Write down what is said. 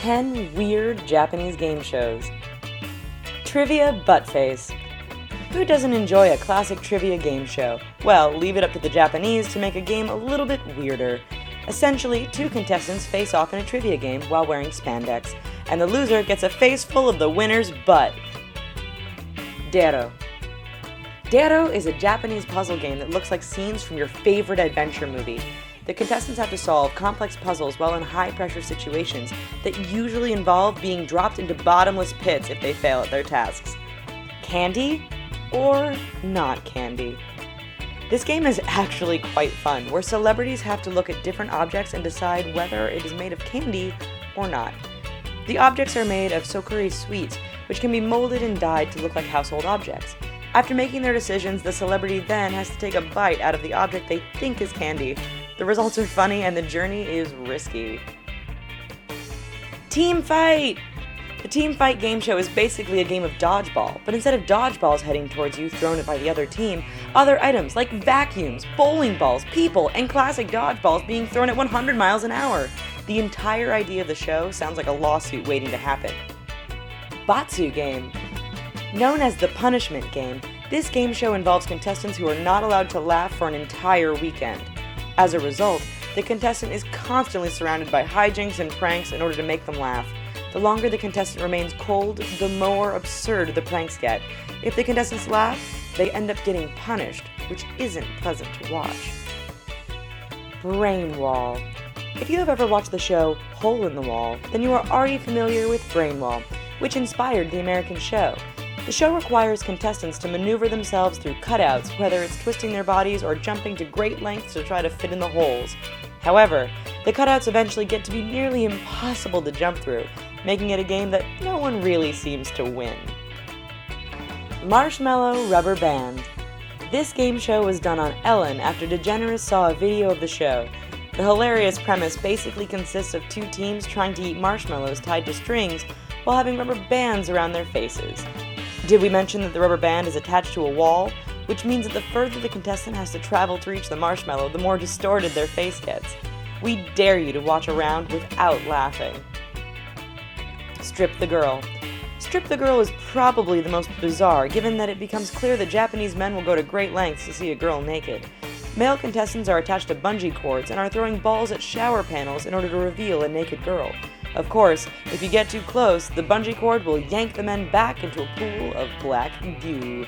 10 weird Japanese game shows. Trivia Buttface. Who doesn't enjoy a classic trivia game show? Well, leave it up to the Japanese to make a game a little bit weirder. Essentially, two contestants face off in a trivia game while wearing spandex, and the loser gets a face full of the winner's butt. Dado. Dado is a Japanese puzzle game that looks like scenes from your favorite adventure movie. The contestants have to solve complex puzzles while in high-pressure situations that usually involve being dropped into bottomless pits if they fail at their tasks. Candy? Or not candy. This game is actually quite fun, where celebrities have to look at different objects and decide whether it is made of candy or not. The objects are made of sokuri sweets, which can be molded and dyed to look like household objects. After making their decisions, the celebrity then has to take a bite out of the object they think is candy. The results are funny and the journey is risky. Team Fight! The Team Fight game show is basically a game of dodgeball, but instead of dodgeballs heading towards you thrown by the other team, other items like vacuums, bowling balls, people, and classic dodgeballs being thrown at 100 miles an hour. The entire idea of the show sounds like a lawsuit waiting to happen. Batsu Game. Known as the Punishment Game, this game show involves contestants who are not allowed to laugh for an entire weekend. As a result, the contestant is constantly surrounded by hijinks and pranks in order to make them laugh. The longer the contestant remains cold, the more absurd the pranks get. If the contestants laugh, they end up getting punished, which isn't pleasant to watch. Brain Wall. If you have ever watched the show Hole in the Wall, then you are already familiar with Brain Wall, which inspired the American show. The show requires contestants to maneuver themselves through cutouts, whether it's twisting their bodies or jumping to great lengths to try to fit in the holes. However, the cutouts eventually get to be nearly impossible to jump through, making it a game that no one really seems to win. Marshmallow Rubberband. This game show was done on Ellen after DeGeneres saw a video of the show. The hilarious premise basically consists of two teams trying to eat marshmallows tied to strings while having rubber bands around their faces. Did we mention that the rubber band is attached to a wall, which means that the further the contestant has to travel to reach the marshmallow, the more distorted their face gets. We dare you to watch around without laughing. Strip the Girl. Strip the Girl is probably the most bizarre, given that it becomes clear that Japanese men will go to great lengths to see a girl naked. Male contestants are attached to bungee cords and are throwing balls at shower panels in order to reveal a naked girl. Of course, if you get too close, the bungee cord will yank the men back into a pool of black goo.